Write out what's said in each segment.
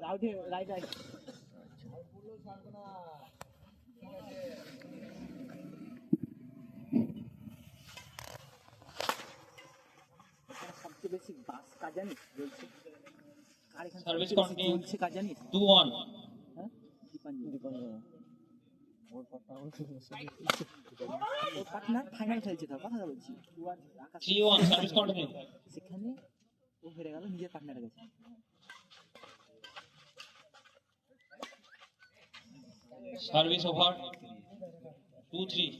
আউটে right right সবচেয়ে বেশি বাস কাজ জানিস বলছি কার এখানে সার্ভিস কন্টিনিউ চলছে কাজ জানিস 2-1 হ্যাঁ দীপাঞ্জন ওর পার্টনার ফাইনাল খেলছে তার কথা বলছি 3-1 সার্ভিস কন্টিনিউ সেখানে ও হেরে গেল নিজের পার্টনারের কাছে সার্ভিস ওভার 2-3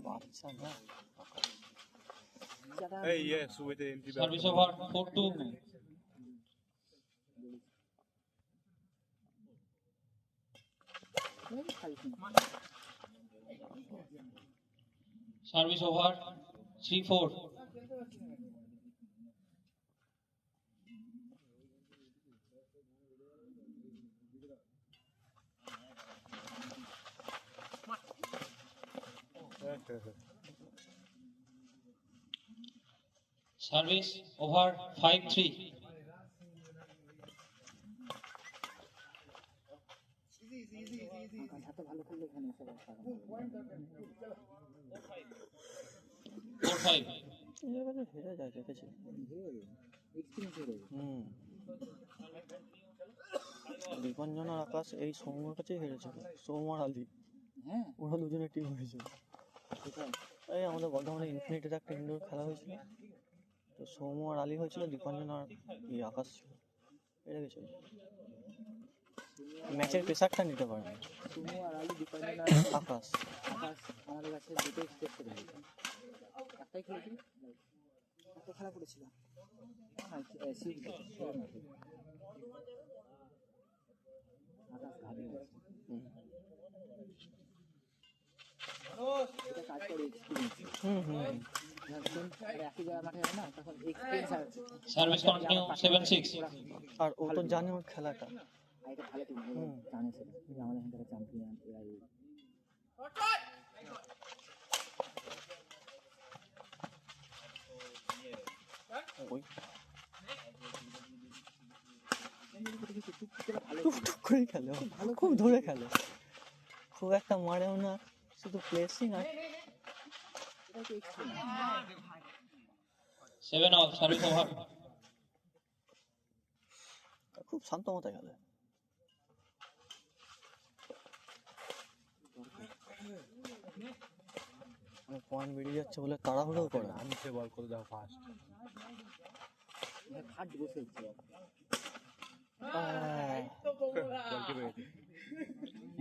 বাচ্চা না Hey, yes, with the entry back. Service over 4-2 service over 3-4 service over 5-3 এত ভালো খেললে এখানে এসে 4-5 হেরে যায় দেখেছি এক্সপিরিয়েন্স হয়ে যাবে দীপাঞ্জন আর আকাশ এই সৌম্যর কাছেই হেরেছিল, সৌম্য আর আলী। হ্যাঁ ওরা দুজনের টিম হয়েছিল। এই আমাদের বর্ধমানে ইনফিনিটির একটা ইনডোর খেলা হয়েছিল, তো সৌম্য আর আলী হয়েছিল, দীপাঞ্জন আর আকাশ ছিল, হেরে গেছিল। ম্যাচের প্রেসারটা নিতে পারে না সুমু আর আলী দীপাঞ্জন আর আকাশ। আকাশ আমাদের কাছে দুটো স্টেপ করে দিয়েছে একটাই খেলেছিল একটা খেলা করেছিল আকাশ ঘাবড়ে গেছে এটা কাজ করে এক্সপিরিয়েন্স একই জায়গায় মাঠে যাবে না তখন এক্সপিরিয়েন্স আছে সার্ভিস কন্টিনিউ 7-6 আর ও তো জানে ওর খেলাটা। আর এটা ভালো টিম জানে সেটা যে আমাদের এখানকার চ্যাম্পিয়ন এআই ওই ভালো টুকটুক করে খেলে, ভালো খুব ধরে খেলে, খুব একটা মারেও না, শুধু প্লেসিং আর 7 অফ সার্ভিস ওভার খুব শান্ত মাথায় খেলে। পয়েন্ট বেরিয়ে যাচ্ছে বলে তাড়াহুড়ো করে না। আমি সে বল করে দাও ফাস্ট ফাট বসে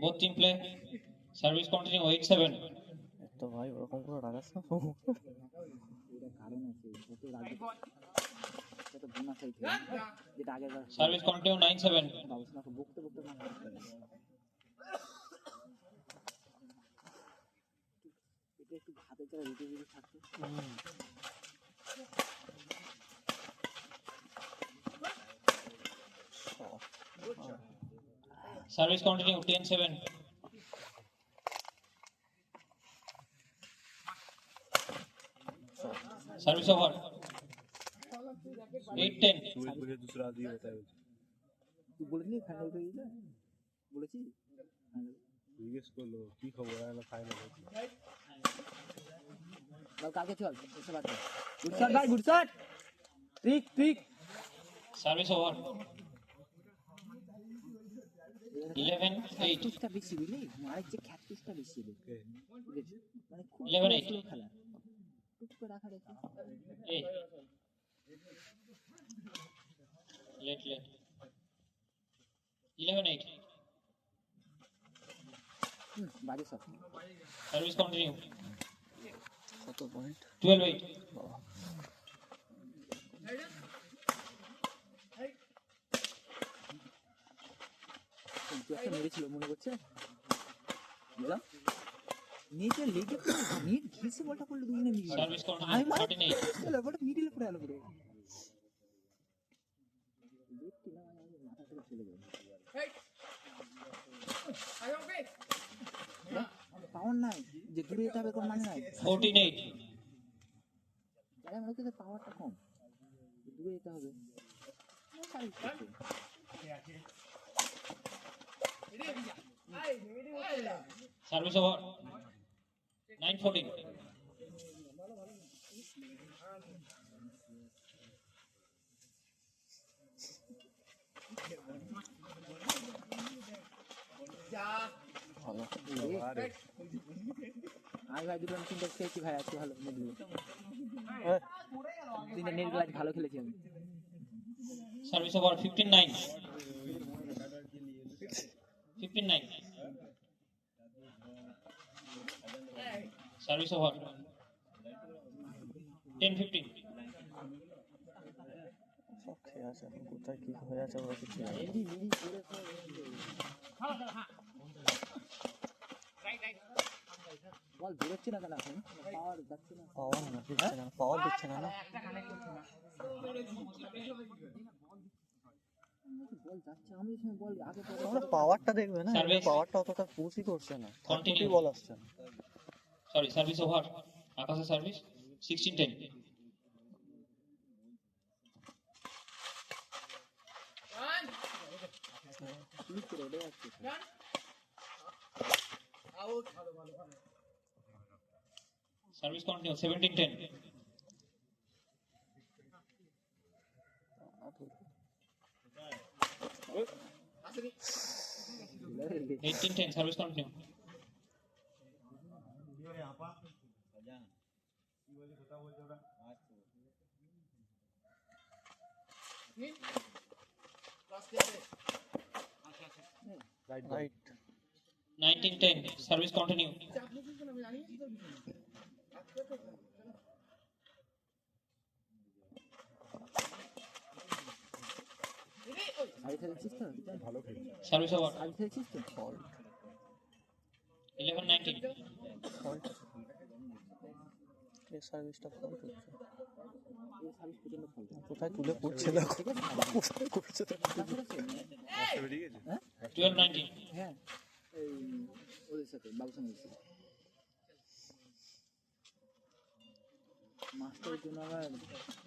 both team play service continue 8-7 তো ভাই ওরকম করে রাগাস না। এটা কারণ আছে যত রাগে তত বোনাস হইছে যেটা আগের বার সার্ভিস কন্টিনিউ 9-7 বাবুসনা বকতে বকতে না এটা একটু হাতে চড়া রুটি রুটি থাকতো service continue 10-7 service over 8-10 Sumit मुझे दूसरा दिया बताया তুই বলিনি ফাইনাল হয়ে গেছে বলেছি জিজ্ঞেস করলো কি খবর আর ফাইনাল হয়েছে দাও কাকে চল এসে বাদ দে গুড শট ভাই good shot trick trick service over 11-8 টা বেশি বুঝলি আরেক যে খ্যাতিসটা বেশি মানে খুব 11-8 খেলা টুক করে রাখা রেখে ए लेट 11-8 বাজে সব सर्विस कंटिन्यू কত পয়েন্ট? 12-8 একটা মেরেছিল মনে করছে বুঝলাম নিচে লেগে নেট ঘিসে বলটা করলো দুজনে মিলে सर्विस कंटिन्यू 13-8 চলো বলটা মিডিলে পড়ে গেল পুরো দেখতি না মাথা থেকে চলে গেল পাওয়ার নাই যে দূরে যেতে হবে কোন মানে নাই 14-8 আরে মনে হচ্ছে পাওয়ারটা কম দূরে যেতে হবে সার্ভিস করছে। Service over. 9-14. ভালো আরে আমি ভাই দুটো তিনটা খেয়েছি ভাই, আজকে ভালো নেটগুলো, হ্যাঁ, তিনটা নেটগুলো আজ ভালো খেলেছি আমি। Service over. 15-9. 15-9. Service over. 10-15. সব খেয়ে আছে, এখন কোথায় কি হয়ে আছে ওরা কিছু জানে না। বল বেরোচ্ছে না কেন এখন, পাওয়ার যাচ্ছে না। পাওয়ার না দিচ্ছে না, পাওয়ার দিচ্ছে না না। বল যাচ্ছে, আমি সময় বল আগে পরে তোমরা পাওয়ারটা দেখবে না, Service. পাওয়ারটা অতটা পুশই করছে না, Continue. কোটি বল আসছে না। Sorry, service over. Akasha service. 16-10. Click করে ওটা যাচ্ছে। Service continue. 17-10. লেগে 18-10. Service continue. Right right 19-10. Service continue. সাড়ে খেলেছিস তো, ভালো খেলছে Service over. সাড়ে খেলেছিস তো। ফল্ট 11-19. ফল্ট এই সার্ভিসটা ফল্ট হচ্ছে, এই সার্ভিস প্রচন্ড ফল দেয়। কোথায় তুলে পড়ছে দেখো, ঠিক আছে, কোথায় করছে দেখো। এটা করেছে? রাস্তা বেরিয়ে গেছে 12-19. হ্যাঁ, এই ওদের সাথে বাবুর সঙ্গে এসেছে। মাস্টারের জন্য আবার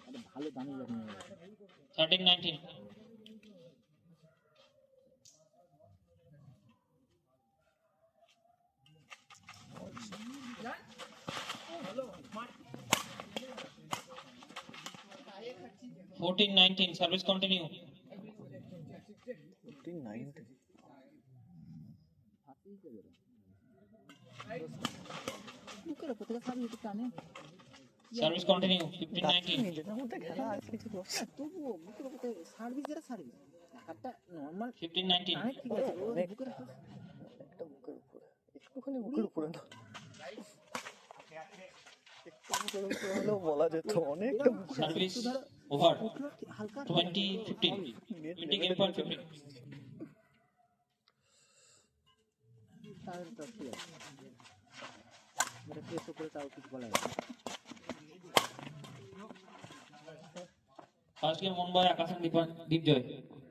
একটা ভালো দামি ব্যাট নিয়ে গেছে। 13-19. (14-19) Service continue. 15-9 হাতেই তো বেরো। বুকের ওপর থেকে সার্ভিস একটু টানে। Service continue. 15-19. নিজেদের মধ্যে খেলা আর কিছু করছে না, তবুও বুকের ওপর থেকে সার্ভিস যেটা সার্ভিস, একটা নর্মাল 15-19. টানে ঠিক আছে, ও বুকের ওপর একটা বুকের উপরে, একটুখানি বুকের উপরে না, একটু বুকের উপরে হলেও বলা যেত, অনেকটা বুকের Service একটু ধরো over. উঠলো হালকা 20-15. 20 game point 15. তাহলে তো ঠিক আছে, এটা প্রেস করে তাও কিছু বলা যায় না। First game won by Akash and Deep Joy.